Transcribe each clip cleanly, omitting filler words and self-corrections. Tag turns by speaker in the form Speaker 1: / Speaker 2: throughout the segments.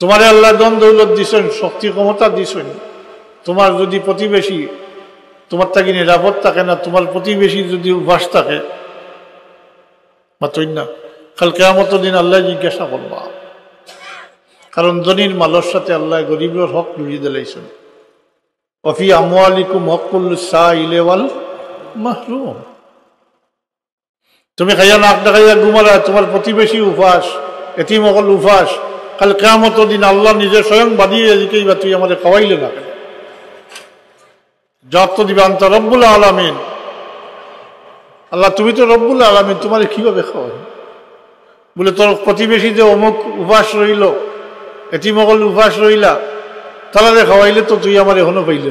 Speaker 1: তোমারে আল্লাহ ধন দৌলত দিছেন, শক্তি ক্ষমতা দিছেন, তোমার যদি প্রতিবেশী তোমার থাকি নিরাপদ থাকে না, তোমার প্রতিবেশী যদি উপাস থাকে, মাতই না, কাল কিয়ামত দিন আল্লাহ জিজ্ঞাসা করবা। কারণ ধনীর মালের সাথে আল্লাহ গরিবের হক লুড়িয়ে দিলাইছেন। ওয়াফি আমওয়ালিকুম হক্কুল সাইলি ওয়াল মাহরুম। তুমি খাইয়া নাক ডাকাইয়া ঘুমালা, তোমার প্রতিবেশী উপাস, এতিম অকল উপাস, কাল কিয়ামত দিন আল্লাহ নিজে স্বয়ং বাদিয়ে এদিকেই বা তুই আমাদের খাওয়াইলে না কেন? জবাব তো দিবে আনতা রব্বুল আলামিন। আল্লাহ তুমি তো রব্বুল আলামিন, তোমার কিভাবে খাওয়াই? বলে তোর প্রতিবেশী যে অমুক উপাস রইল, এতিম অকল উপাস রইলা, তাহলে খাওয়াইলে তো তুই আমার এখনো পাইল।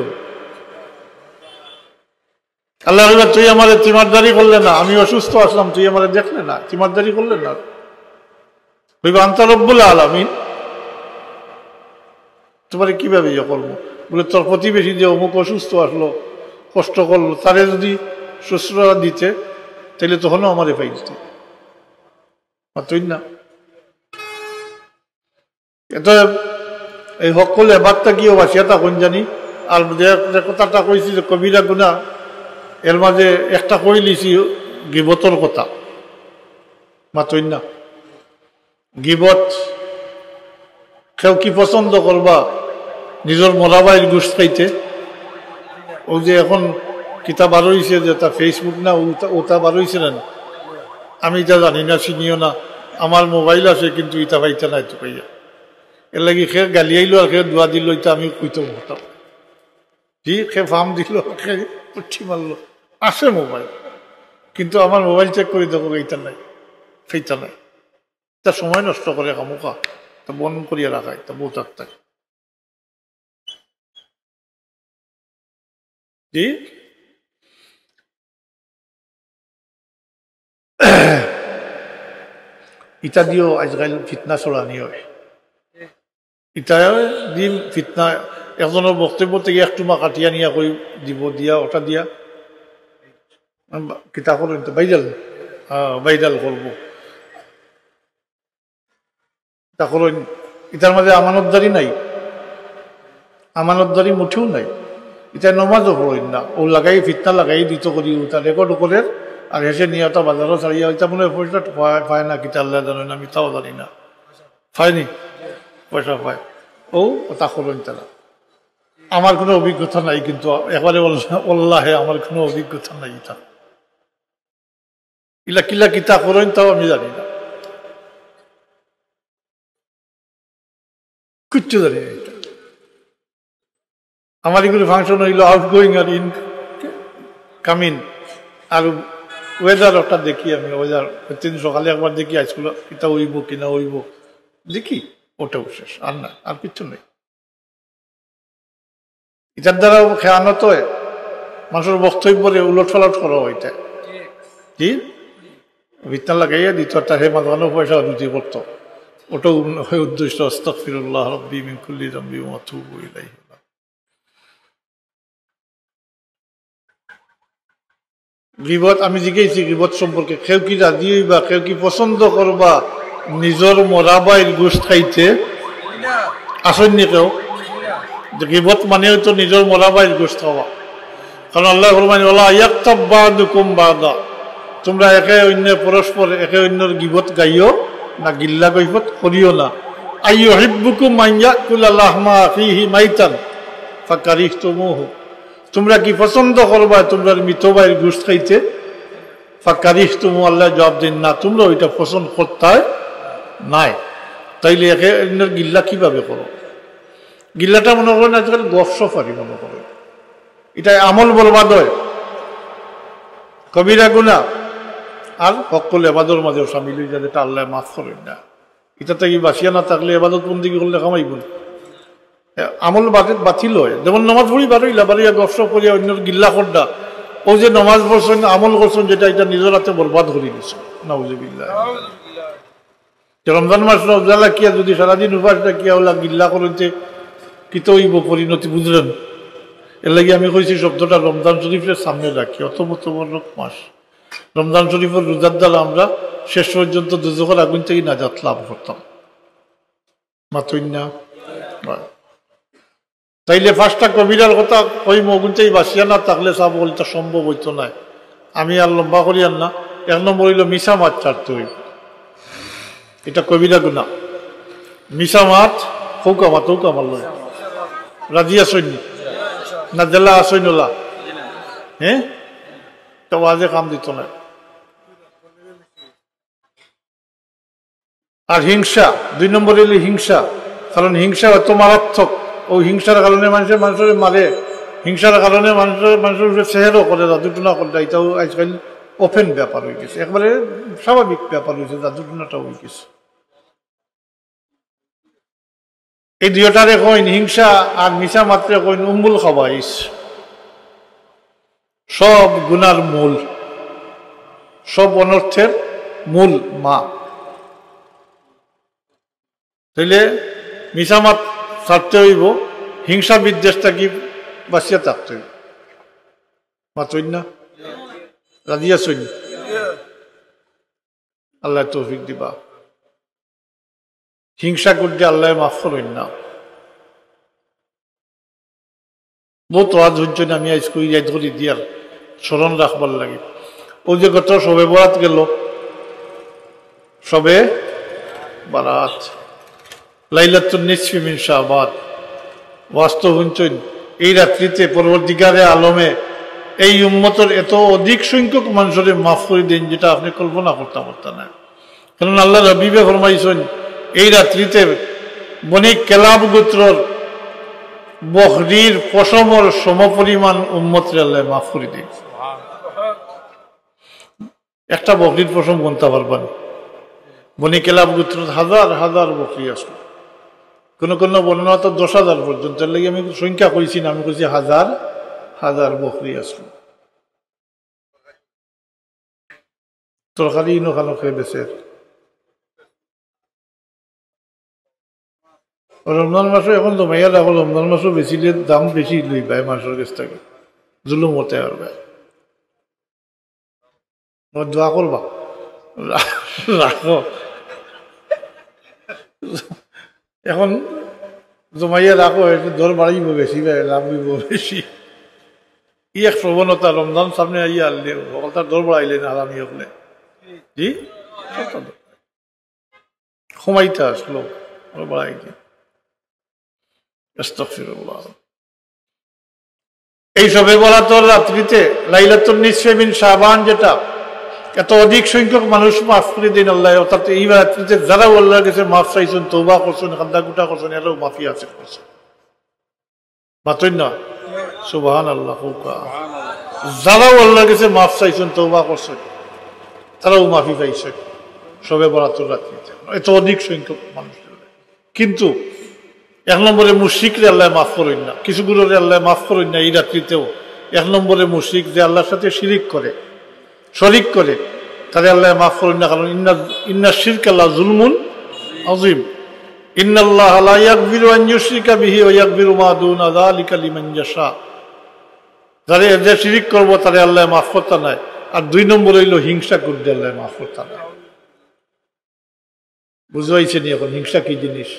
Speaker 1: আল্লাহ তুই আমার তিমারদারি করলে না, আমি অসুস্থ আসলাম, তুই আমার দেখলে না, তিমারদারি করলে না। বলবে আনতা রব্বুল আলামিন, তোমার কিভাবে ইয়ে করবো? বলে তোর প্রতিবেশী যে অমুক অসুস্থ আসলো, কষ্ট করলো, তারে যদি শুশ্রূষা দিতে, তাহলে তখনও আমারে পাইতে তুই না। এটা এই সকল এবারটা কি বাসিয়া তখন জানি। আর যে কথাটা কইছি যে কবিরা গুণা, এর মাঝে একটা কই লিছি গিবতর কথা, মাতই না। গিবত কেউ কি পছন্দ করবা নিজের মরাবাইয়ের গোষ্ঠ খাইতে? ও যে এখন কিতাব বার হয়েছে যে তা ফেসবুক না ওটা বার হয়েছে না, আমি এটা জানি না, চিনিও না। আমার মোবাইল আছে কিন্তু ইটা পাইতে না, এত পাইয়া এর লাগে খে গালি আইলো আর খে দোয়া দিল, এটা আমি কইতে হতাম কি খে ফার্ম দিল, খে পুঠি মারলো। আছে মোবাইল, কিন্তু আমার মোবাইল চেক করে দেখো এইটা নাই, সেইটা নাই। তা সময় নষ্ট করে কামুকা, তা বন করিয়া রাখায়, তা বউ থাকতায় জি। ইটা দিয়েও আজকাল ফিতনা ছড়ানি হয়। ইটা দিন ফিতনা, একজনের বক্তব্য থেকে এক টুমা কাটিয়া নিয়া কই দিব, দিয়া ওটা দিয়া কিতা করেন তো বাইডাল, বাইডাল করবো। তা করেন ইটার মাঝে আমানতদারি নাই, আমানতদারি মুঠেও নাই। এটা নমাজও পড়েন না, ও লাগাই ফিতনা লাগাই দিত করি, ওটা রেকর্ড করে আর হেসে নিয়ে ওটা বাজারও ছাড়িয়া, ওইটা মনে হয় পয়সা পায় না, কিতা আল্লাহ জানেন, আমি তাও জানি না, পায়নি পয়সা পায়। ও ওটা করেন তারা। আমার কোনো অভিজ্ঞতা নাই, কিন্তু একবারে আল্লাহে আমার কোনো অভিজ্ঞতা নাই। এটা ইলা কিলা কিতা করেন তাও আমি জানি না, কিচ্ছু জানি না। এটা আমার এগুলো ফাংশন হইল আউট গোয়িং আর ইন কামিং, আর ওয়েদার ওটা দেখি আমি, ওয়েদার প্রতিদিন সকালে একবার দেখি আজকাল কিতা হইব কিনা হইব দেখি, ওটাও শেষ, আর না, আর কিচ্ছু নেই। এটার দ্বারাও খেয়ানত হয়, মানুষের বক্তব্যে উলট ফালট করা ওইটা কি ভিতনা লাগাইয়া দিত, তার হে মাঝখানে পয়সা রুজি করতো, ওটাও উদ্দেশ্য আস্তাগফিরুল্লাহ রাব্বি মিন কুল্লি যামবি ওয়া আতুবু ইলাইহি। গিবত আমি জিজ্ঞেসি গিবত সম্পর্কে, কেউ কি রাজি হইবা, কেউ কি পছন্দ করবা নিজের মরাবাইয়ের গোশত খাইতে? আসেননি কেউ? গিবত মানে হয়তো নিজের মরাবাইয়ের গোশত খাওয়া। কারণ আল্লাহ ফরমান ওয়ালা ইয়াগতাব বা'দুকুম বা'দা, তোমরা একে অন্য পরস্পর একে অন্যর গিবত গাইও না, গিল্লা গিবত করিও না। আইয়ুহিব্বুকুম মান ইয়াকুলা লাহমা আখিহি মাইতান ফাকারিহতুমুহু, তোমরা কি পছন্দ করবা তোমরা মৃত ভাইয়ের গোশত খাইতে? ফাকারিহতুমু, আল্লাহ জবাব দেন না, তোমরা ওইটা পছন্দ করতে নাই। তাইলে একে অন্যের গিল্লা কিভাবে করো? গিল্লাটা মনে করেন আজকাল গফসফ আর মনে করেন, এটা আমল বরবাদ হয়, কবিরা গুনাহ আর সকল এবাদর মাঝেও সামিল হয়ে যায়, যেটা আল্লাহ মাফ করেন না। এটা থেকে বাঁচিয়া না থাকলে এবাদত বন্দি করলে কামাইব না, আমল বাতিল হয়। যেমন নমাজ পড়ি বারইলা বাড়িয়া গফসফ করিয়া অন্যের গিল্লা করডা, ও যে নমাজ পড়ছেন আমল করছেন যেটা এটা নিজের হাতে বরবাদ করে দিচ্ছে, নাউযুবিল্লাহ। রমজান মাস রোজা কিয়া যদি সারাদিন উপাস কিয়া ওলা গিল্লা করতে কি তো হইব পরিণতি, বুঝলেন? এর লাগে আমি কইছি শব্দটা রমজান শরীফের সামনে রাখি, অত বড় মাস রমজান শরীফের রোজার দ্বারা আমরা শেষ পর্যন্ত দুজকের আগুন থেকে নাজাত লাভ করতাম। মাতুই না। তাইলে পাঁচটা কবিরার কথা কই মগুনতেই বাসিয়া না থাকলে সব বলতে সম্ভব হইতো না। আমি আর লম্বা করি আর না। এক নম্বর হইল মিশা মাছ ছাড়তে হইব, এটা কবিরা গুণা। মিশা মাছ হৌকা মারল রাজি আসইনি না জেলা আসইনলা, হ্যাঁ তো আজে কাম দিত না। আর হিংসা, দুই নম্বর হইল হিংসা। কারণ হিংসা এত মারাত্মক, ও হিংসার কারণে মানুষের মারে, হিংসার কারণে মানুষের চেহারও করে, জাদুটনা করে, এটাও আজকাল ওপেন ব্যাপার হয়ে গেছে, একবারে স্বাভাবিক ব্যাপার হয়েছে, জাদুটনাটাও হয়ে গেছে। এই দুইটারে কইন হিংসা আর মিশা মাত্রে কইন উম্মুল খাবাইস, সব গুনার মূল, সব অনর্থের মূল মা। তাইলে মিশা মাত ছাড়তে হইব, হিংসা বিদ্বেষটা কি বাঁচিয়ে থাকতে হইব। মাতই না রাজি আসইন? আল্লাহ তৌফিক দিবা। হিংসা করতে আল্লাহ মাফ করেন না। বহুত রাত হচ্ছে না, আমি আজকে যাই ধরি দিয়ার স্মরণ রাখবার লাগে। ও যে গত সবে বরাত গেল, সবে বারাত লাইলাতুন নিসফি মিন শাবান, বাস্তব হচ্ছেন এই রাত্রিতে পরবর্তীকারে আলমে এই উম্মতের এত অধিক সংখ্যক মানুষের মাফ করে দেন যেটা আপনি কল্পনা করতে পারতেন না। কারণ আল্লাহ রবিবে ফরমাইছেন এই রাত্রিতে বনি কেলাব গোত্রর বকরির পশমর সমপরিমাণ উম্মতের আল্লাহ মাফ করে দিন। একটা বকরির পশম গুনতে পারবেন, বনি কেলাব গোত্র হাজার হাজার বকরি আসলো, কোনো কোনো বর্ণনা তো 10,000 পর্যন্ত। লাগে আমি সংখ্যা কইছি না, আমি কইছি হাজার হাজার বকরি আসলো। তরকারি ইনো খানো খেয়ে বেছে। রমজান মাসও এখন জমাইয়া রাখো, রমজান মাসও বেচিলে দাম বেশি লই ভাই মাসের কাছ থেকে, জুলুম হতে আর ভাই। দোয়া করবা রাখো, এখন জমাইয়া রাখো, একটু দর বাড়িব বেশি ভাই, লাভ হইব বেশি। ই এক প্রবণতা, রমজান সামনে আইয়া আনলে সকলটার দর বাড়াইলেন আরামি হলে জি সময়টা আসলো বাড়াই দিয়ে। এই সবে বরাতের রাত্রিতে লাইলাতুন নিসফি মিন শাবান, যেটা এত অধিক সংখ্যক মানুষ মাফ করে দিন আল্লাহ, অর্থাৎ এই রাত্রিতে যারাও আল্লাহর কাছে মাফ চাইছেন, তওবা করছেন, কান্দা কুটা করছেন, এরাও মাফি আছে করছেন। মাতই না সুবহানাল্লাহ। যারাও আল্লাহর কাছে মাফ চাইছেন, তওবা করছেন, তারাও মাফি পাইছেন সবে বরাতের রাত্রিতে, এত অধিক সংখ্যক মানুষ। কিন্তু এক নম্বরে মুশরিকরে আল্লাহ মাফ করেন না, কিছু গুলোরে আল্লাহ মাফ করেন না এই রাত্রিতেও। এক নম্বরে মুশরিক, যে আল্লাহর সাথে শিরিক করে, শরিক করে, তাহলে আল্লাহ মাফ করেন না। কারণ ইন্না শিরকা লাযুলমুন আযীম, ইন্নাল্লাহা লা ইয়াগফিরু আন ইউশরিকা বিহি ওয়া ইয়াগফিরু মা দুনা যালিকা লিমান ইয়াশা। যারা যে শিরিক করবো তারে আল্লাহ মাফ করতে নাই। আর দুই নম্বর হইল হিংসা করতে আল্লাহ মাফ করতে নাই। বুঝতে পারছেন এখন হিংসা কি জিনিস?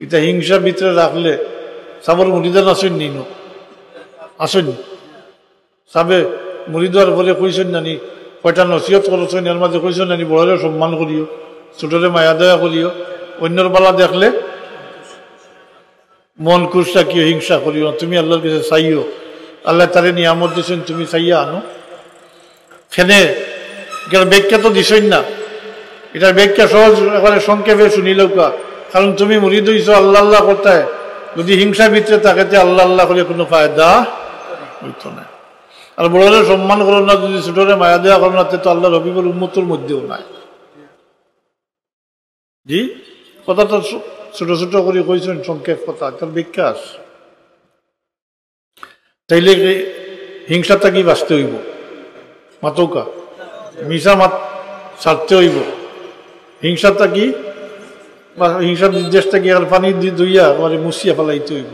Speaker 1: এটা হিংসা ভিতরে রাখলে সাবর মুরিদান আসেন নি, আসেন সাবে মুরিদার বলে কইছেন নানি, কয়টা নসিহত করছেন, এর মাঝে কইছেন নানি বড়রে সম্মান করিও, ছোটরে মায়া দয়া করিও, অন্যর বালা দেখলে মন কুরসা কিও, হিংসা করিও না। তুমি আল্লাহর কাছে চাইও, আল্লাহ তারে নিয়ামত দিয়েছেন, তুমি চাইয়া আনো। খেনে ব্যাখ্যা তো দিছেন না, এটার ব্যাখ্যা সহজ এখানে সংক্ষেপে শুনিলেও কা। কারণ তুমি মুরিদ হইছ আল্লাহ আল্লাহ করতে, যদি হিংসা ভিতরে থাকে আল্লাহ আল্লাহ করে কোনো ফায়দা হইতো না। আর বড়রে সম্মান করো না, যদি ছোটরে মায়া দেওয়া করো না, তো আল্লাহ রবিবুল উম্মতের মধ্যেও নাই। জি কথাটা ছোট ছোট করে কইছেন, সংক্ষেপ কথা, তার ব্যাখ্যা আস। তাইলে হিংসাটা কি বাঁচতে হইব, মাতৌকা মিশা মাত ছাড়তে হইব। হিংসাটা কি, হিংসার নির্দেশটা কি আর পানি ধুইয়া মানে মুছিয়া ফেলাইতে হইব।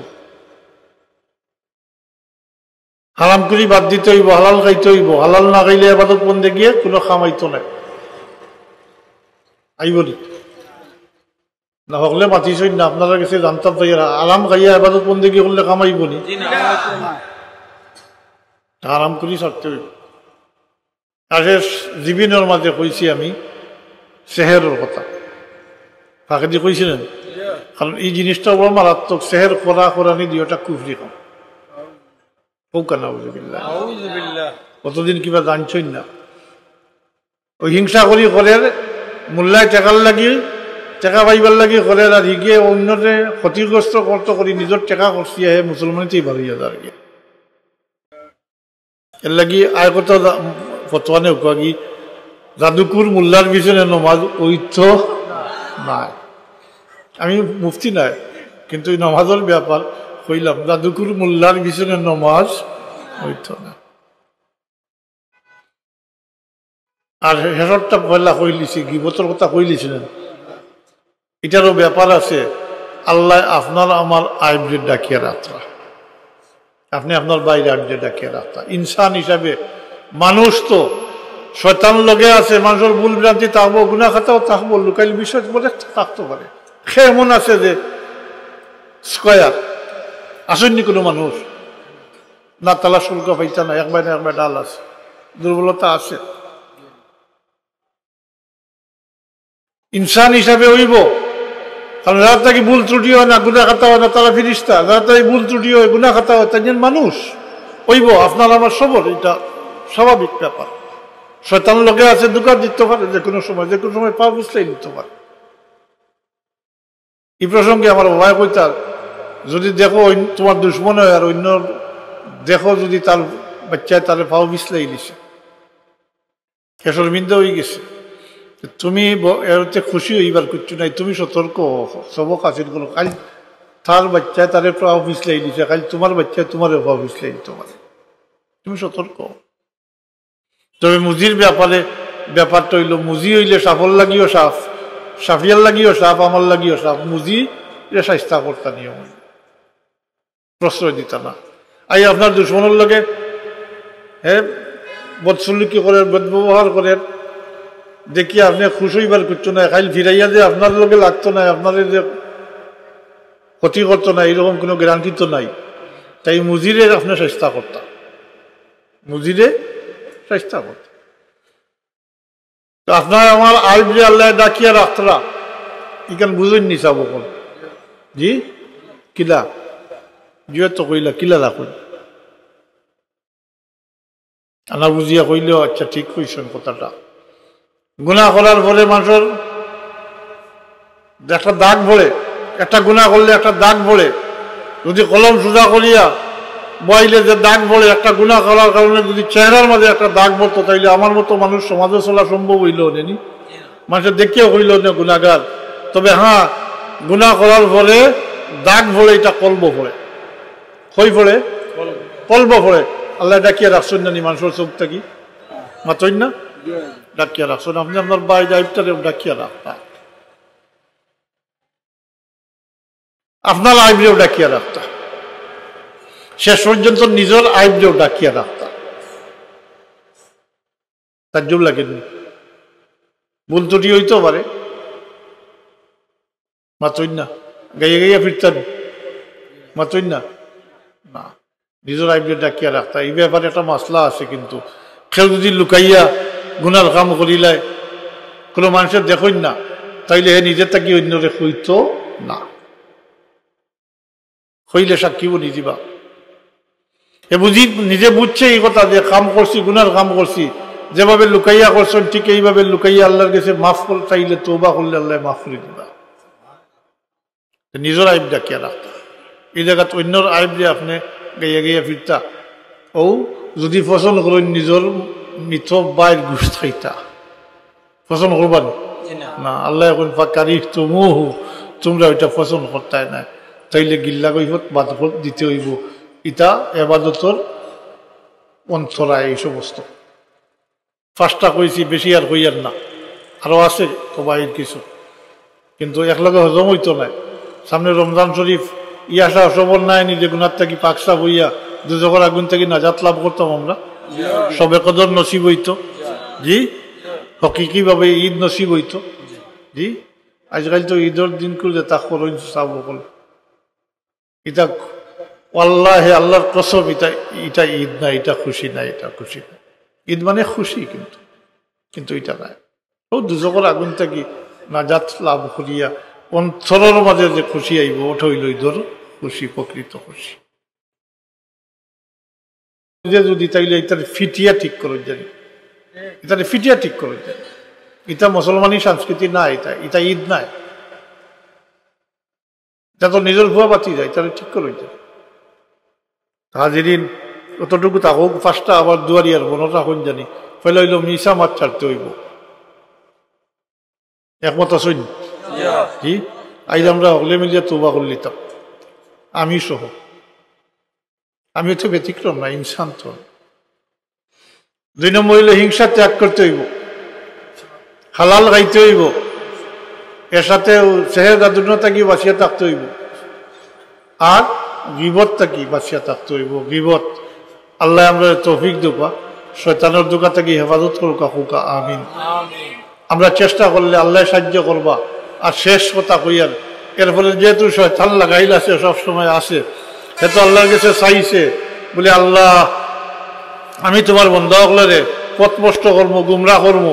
Speaker 1: হারাম করি বাদ দিতে হইব, হালাল খাইতে হইব। হালাল না খাইলে আবাদত বন্ধে গিয়ে কোনো খামাইতো নাই, আইবনি। না হকলে মাতিছই না আপনারা কাছে জানতাম তাই আরাম খাইয়া এবাদত বন্দেগী করলে কামাইব নি আরাম করি ছাড়তে হইব আগে জীবনের মাঝে কইছি আমি সেহেরের কথা ফাঁকে দিয়ে কইছিলেন কারণ এই জিনিসটা বড় মারাত্মক সেহের করা করানি দিওটা কুফরি কম কতদিন কিবা জানছই না ওই হিংসা করি করের মূল্যায় টেকার লাগি টেকা পাইবার লাগি করের আর হিগে অন্যরে ক্ষতিগ্রস্ত করতে করি নিজের টেকা করছি আহে মুসলমানতেই ভাবিয়া যার এর লাগি আর কত ফতোয়ানে কি জাদুকুর মোল্লার পিছনে নমাজ ঐথ নাই আমি মুফতি নাই কিন্তু এই নমাজের ব্যাপার কইলাম জাদুকুর মোল্লার পিছনে নমাজ ঐথ না আর হেসরটা পয়লা কইলিছি গিবতের কথা কইলিছিলেন এটারও ব্যাপার আছে আল্লাহ আপনার আমার আইবরে ডাকিয়ে রাত্রা আপনি আপনার বাইরে আইবরে ডাকিয়ে রাত্রা ইনসান হিসাবে মানুষ তো শয়তান লগে আছে মানুষের ভুল ভ্রান্তি থাকবো গুণা খাতাও থাকবো লুকাইল বিষয় বলে থাকতে পারে সে এমন আছে যে স্কয়ার আসেননি কোনো মানুষ না তালা শুল্ক পাইতা না একবার না একবার ডাল আছে দুর্বলতা আছে ইনসান হিসাবে হইব কারণ যারা তাকে ভুল ত্রুটি হয় না গুণা খাতা হয় না তারা ফিরিস্তা যারা তাকে ভুল ত্রুটি হয় গুণা খাতা হয় তাই মানুষ হইব আপনার আমার সবর এটা স্বাভাবিক ব্যাপার শয়তান লোকে আছে দোকান দিতে পারে যে কোনো সময় পা বুঝলেই নিতে পারে এই প্রসঙ্গে আমার বাবা কইতার যদি দেখো তোমার দুশ্মন হয় আর অন্য দেখো যদি তার বাচ্চায় তার পাও বিছলাই দিছে কেশর মিন্দা হয়ে গেছে তুমি এরতে খুশি হইবার কিছু নাই তুমি সতর্ক সবক আসিল কোনো কাল তার বাচ্চায় তারে পাও বিছলাই দিছে কাল তোমার বাচ্চায় তোমার পাও বিছলাই দিতে পারে তুমি সতর্ক তবে মুজির ব্যাপারে ব্যাপারটা হইল মুজি হইলে সাফল লাগিও সাফ সাফিয়ার লাগিও সাফ আমার লাগিও সাফ মুজি এটা চেষ্টা করতা নিয়ম প্রশ্রয় দিতা না আই আপনার দুশ্মনের লগে হ্যাঁ বদসলুকি করে বদব্যবহার করেন দেখি আপনি খুশ হইবার করছো না খাইল ফিরাইয়া যে আপনার লগে লাগতো না আপনার যে ক্ষতি করতো না এরকম কোনো গ্যারান্টি তো নাই তাই মুজিরে আপনি চেষ্টা করতাম মুজিরে চেষ্টা করতাম আপনার আমার আইবরে আল্লাহ ডাকিয়া রাখতরা এখান বুঝেননি চাব কোন জি কিলা জিও তো কইলা কিলা রাখুন আনা বুঝিয়া কইলেও আচ্ছা ঠিক কইছেন কথাটা গুনাহ করার ফলে মানুষের একটা দাগ ভরে একটা গুনাহ করলে একটা দাগ ভরে যদি কলম সোজা করিয়া বইলে যে দাগ ভরে একটা গুনাহ করার কারণে যদি চেহারার মাঝে একটা দাগ ভরতো তাইলে আমার মতো মানুষ সমাজে চলা সম্ভব হইল নেনি মানুষের দেখিও হইল না গুনাহগার তবে হ্যাঁ গুনাহ করার ফলে দাগ ভরে এটা কলব ভরে কই ভরে কলব ভরে আল্লাহ ডাকিয়া রাখছেন না নি মানুষের চোখ থাকি মাতই না ডাকিয়া রাখছেন আপনি আপনার বাইরে আইবটারে ডাকিয়া রাখতা আপনার আইবরেও ডাকিয়া রাখতা শেষ পর্যন্ত নিজের আইবরেও ডাকিয়া রাখতা তার জব লাগেনি ভুল ত্রুটি হইতেও পারে মাতই না গাইয়া গাইয়া ফিরতেন মাতই না না নিজের আইবরে ডাকিয়া রাখতা এই ব্যাপারে একটা মাসলা আছে কিন্তু কেউ যদি লুকাইয়া গুনার কাম করিলাই কোনো মানুষের দেখইন না তাইলে হে নিজের থাকি অন্যরে হইত না হইলে সাক্ষী বলি দিবা এ বুঝি নিজে বুঝছে এই কথা যে কাম করছি গুনার কাম করছি যেভাবে লুকাইয়া করছেন ঠিক এইভাবে লুকাইয়া আল্লাহর কাছে মাফ করে চাইলে তওবা করলে আল্লাহ মাফ করে দিবা নিজের আইব ডাকিয়া রাখতা এই জায়গাত অন্যর আইব দিয়ে আপনি গাইয়া গাইয়া ফিরতা ও যদি পছন্দ করেন নিজের মিথ বাইর ঘুষ খাইতা পছন্দ করবান না আল্লাহ এখন ফাঁকারি তুমুহু তোমরা ওইটা পছন্দ করতাই না তাইলে গিল্লা কইফত বাদ দিতে হইব ইটা এবাদতর অন্তরায় এই সমস্ত ফার্স্টটা কইছি বেশি আর কইয়ার না আরও আছে কবাইর কিছু কিন্তু একলগে হজম হইতো না সামনে রমজান শরীফ ইয়াসা সবর নাই নিজে গুনার থাকি পাকসা বইয়া দুজকের আগুন থেকে নাজাত লাভ করতাম আমরা সবে কদর নসিব হইতো জি হকিকি ভাবে ঈদ নসিব হইতো জি আজকাল তো ঈদের দিন করে তা করুন চাব বল এটা আল্লাহে আল্লাহর কসম এটা এটা ঈদ না, এটা খুশি না, এটা খুশি না। ঈদ মানে খুশি, কিন্তু কিন্তু এটা নাই। ও দুজকর আগুন থাকি নাজাত লাভ করিয়া অন্তরের মাঝে যে খুশি আইব ওটা হইল ঈদের খুশি, প্রকৃত খুশি। যদি তাইলে এটা ফিটিয়া ঠিক করে জানি, এটা ফিটিয়া ঠিক করে জানি। এটা মুসলমানি সংস্কৃতি না, এটা এটা ঈদ নাই, এটা তো নিজের ভুয়া বাতি যায়, এটা ঠিক করে যায়। হাজিরিন অতটুকু থাকুক, পাঁচটা আবার দুয়ারিয়ার বনটা হন জানি ফেলে হইল মিশা মাছ ছাড়তে হইব। একমত আসুন জি? আইজ আমরা হলে মিলিয়ে তৌবা করে নিতাম, আমি সহ। আমি তো ব্যতিক্রম না, ইনসান তো। 2 নম্বর হইলে হিংসা ত্যাগ করতে হইব, হালাল খাইতে হইব, এর সাথে চেহারা দুর্নতা কি বাঁচিয়ে থাকতে হইব, আর গিবতটা কি বাঁচিয়ে থাকতে হইব। গিবত আল্লাহ আমরা তৌফিক দুপা, শয়তানের দুকা থেকে হেফাজত করুকা হুকা আমিন। আমরা চেষ্টা করলে আল্লাহ সাহায্য করবা। আর শেষ কথা কইয়ার, এর ফলে যেহেতু শয়তান লাগাইল আছে, সবসময় আসে, সে তো আল্লাহর কাছে চাইছে বলে, আল্লাহ আমি তোমার বন্ধাসকলরে পথভ্রষ্ট কর্ম, গুমরা কর্ম।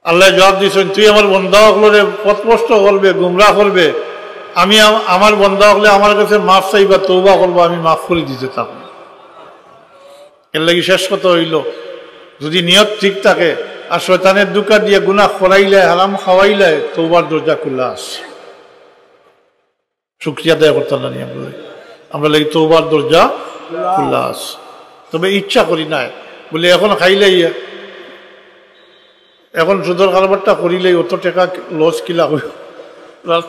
Speaker 1: আল্লাহ জবাব দিয়েছেন, তুই আমার বন্ধাসকলরে পথভ্রষ্ট করবে, গুমরা করবে, আমি আমার বন্ধাসকলে আমার কাছে মাফ চাইবা, তৌবা করবো, আমি মাফ করে দিতে থাকবো। এর লাগি শেষ কথা হইল, যদি নিয়ত ঠিক থাকে আর শয়তানের দুকা দিয়ে গুনাহ করাইলে, হারাম খাওয়াইলে, তৌবার দরজা খোলা আছে। শুকরিয়া দেয় করতাম না আমরা লাগি তৌবার দরজা খোলা আছে। তবে ইচ্ছা করি নাই বলে এখন খাইলেই, এখন সুদর কারবারটা করিলেই অত টাকা লস কিলা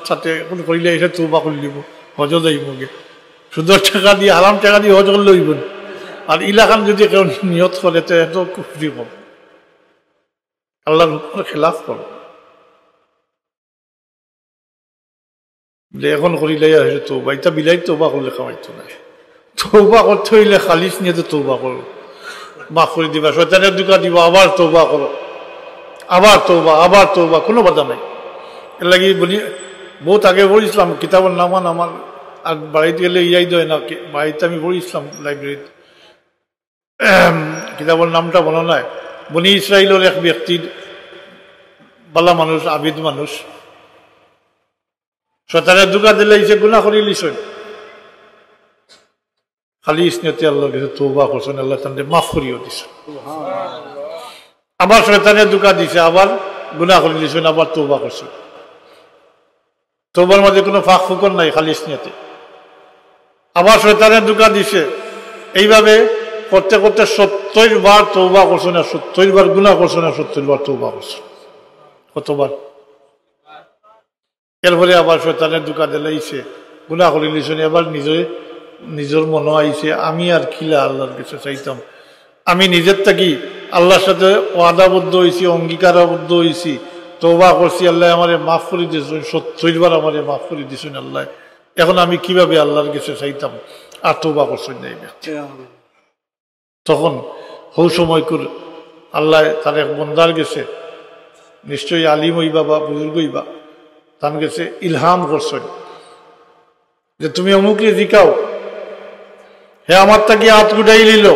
Speaker 1: সাথে এখন করিলে এসে তৌবা করে দিব, হজ যাইব গে। সুদর টাকা দিয়ে, হারাম টাকা দিয়ে হজ করলে হইব। আর ইলাকান যদি কেউ নিয়ত করে তো এত কুফরি কর, আল্লাহর হুকুমের খেলাফ কর। এখন করিলে তৌবা, এটা বিলাই তৌবা করলে খাওয়াইতো না। তৌবা করতে হইলে খালিস নিয়ে তো তৌবা করো, মাফ করে দিবা। শয়তানের দুকা দিবা, আবার তৌবা করো, আবার তৌবা, আবার তৌবা, কোনো বাধা নাই। এর লাগি বলি বহুত আগে পড়িছিলাম কিতাবের নামান আমার, আর বাড়িতে গেলে ইয়াই দেয় না, বাড়িতে আমি পড়িছিলাম লাইব্রেরিতে, কিতাবের নামটা বলা নাই। বনি ইসরাইলের এক ব্যক্তির, বালা মানুষ, আবিদ মানুষ, শয়তানের দুকা দিলে ইসে গুনাহ করে লিছেন, খালি ইসনিয়তে আল্লাহর কাছে তৌবা করছেন, আল্লাহ তাদের মাফ করিও দিছেন। আবার শয়তানের দুকা দিছে, আবার গুনাহ করে লিছেন, আবার তৌবা করছেন। তৌবার মধ্যে কোনো ফাঁক ফুকর নাই, খালি ইসনিয়তে। আবার শয়তানের দুকা দিছে, এইভাবে করতে করতে 70 বার তৌবা করছেন, আর 70 বার গুনাহ করছেন, আর 70 বার তৌবা করছেন। কতবার? এরপরে আবার শয়তানের দুকা দিলে আইছে, গুনাহ করে লিছেন, এবার নিজের মনে আইছে, আমি আর খিলা আল্লাহর কাছে চাইতাম, আমি নিজের থাকি আল্লাহর সাথে ওয়াদাবদ্ধ হয়েছি, অঙ্গীকারাবদ্ধ হয়েছি, তৌবা করছি, আল্লাহ আমারে মাফ করে দিয়েছেন, 70 বার আমারে মাফ করে দিয়েছেন আল্লাহ। এখন আমি কিভাবে আল্লাহর কাছে চাইতাম, আর তৌবা করছেন না এই ব্যক্তি। তখন হৌ সময় করে আল্লাহ তার এক বন্দার গেছে, নিশ্চয়ই আলিম হইবা বা বুজুর্গ হইবা, তার গেছে ইলহাম করছেন যে তুমি অমুককে জিকাও, হে আমার তাকে হাত গুটাই নিল,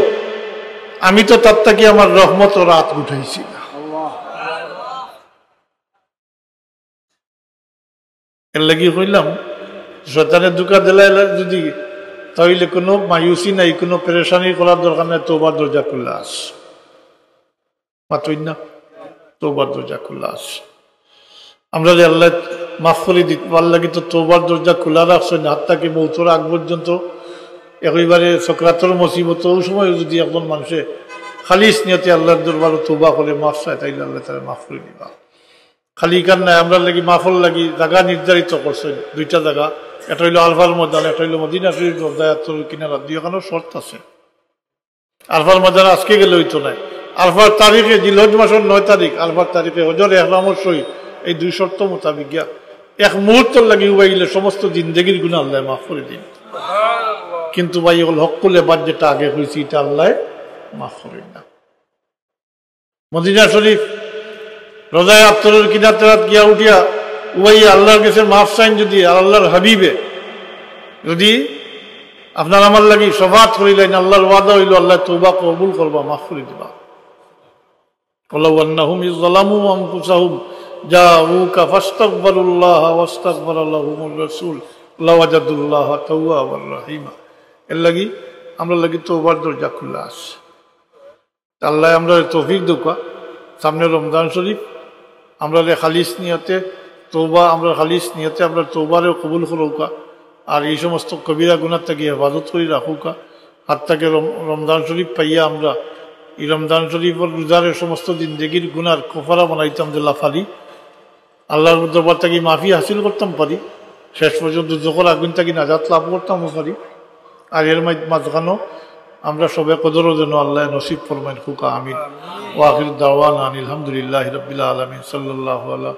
Speaker 1: আমি তো তার তাকে আমার রহমত ওর হাত গুটাইছি না। এর লাগি কইলাম, শয়তানের দুকা দিলাই যদি, তাহলে কোনো মায়ুসি নাই, কোনো পেরেশানি করার দরকার নাই, তৌবার দরজা খোলা আছে। মাতই না, তৌবার দরজা খোলা আছে। আমরা যে আল্লাহ মাফ করে দিতে পারলে কিন্তু তৌবার দরজা খোলা রাখছেন, হাত তাকে মৌতর আগ পর্যন্ত। একেবারে সক্রাতর মুসিবত ওই সময় যদি একজন মানুষে খালিস নিয়তে আল্লাহর দরবারে তৌবা করে মাফ চায়, তাইলে আল্লাহ তারা মাফ করে দিবা। খালি কান নাই, আমরা লাগি মাফর লাগি জায়গা নির্ধারিত করছেন, 2টা জায়গা, একটা হইল আলফার ময়দান, একটা হইল মদিনা শরীফ দায়াতুল কিনারা, 2খানেও শর্ত আছে। আলফার ময়দান আজকে গেলে হইতো না, আলফার তারিখে, জিলহজ মাসের 9 তারিখ, আলফার তারিখে হজর ইহরামের সহিত এই 2 শর্ত মোতাবিক গিয়া এক মুহূর্তর লাগি উবাই গেলে সমস্ত জিন্দগির গুনাহ আল্লাহ মাফ করে দিন। কিন্তু ভাই এগুলো হকুলে বাদ যেটা আগে হয়েছে, এটা আল্লাহ মাফ করেন না। মদিনা শরীফ রোজায় আফতরের কিনার তেরাত গিয়া উঠিয়া উবাই আল্লাহর কাছে মাফ চাইন যদি, আর আল্লাহর হাবিবে যদি আপনার আমার লাগি সফাত করিলেন, আল্লাহর ওয়াদা হইল আল্লাহ তওবা কবুল করবা, মাফ করে দিবা। ওয়ালাউ আন্নাহুম ইযলামু আনফুসাহুম জাউকা ফাস্তাগফিরুল্লাহ ওয়াস্তাগফারা লাহুমুর রাসূল লাওয়াজাদুল্লাহ তাওয়াবার রহিমা। এর লাগি আমরা লাগি তওবার দরজা খোলা আছে। আল্লাহ আমরা তৌফিক দুকা, সামনে রমজান শরীফ আমরা খালিস নিয়তে তওবা, আমরা খালিস নিয়তে আমরা তওবারে কবুল করুকা, আর এই সমস্ত কবিরা গুনাহ থেকে হেফাজত করে রাখুকা। হাত থেকে রমজান শরীফ পাইয়া আমরা এই রমজান শরীফের রোজারের সমস্ত জিন্দগির গুনার কফারা বানাইতাম যে লাফারি, আল্লাহর দরবার থেকে মাফি হাসিল করতাম পারি, শেষ পর্যন্ত যখন আগুন থেকে নাজাত লাভ করতাম পারি। আর এর মাঝখানেও আমরা সবে কদরও যেন আল্লাহ নসিব ফরমাইন খুকা আমিন। ওয়া আখির দাওয়ানা আলহামদুলিল্লাহি রাব্বিল আলামিন সাল্লাল্লাহু আলা।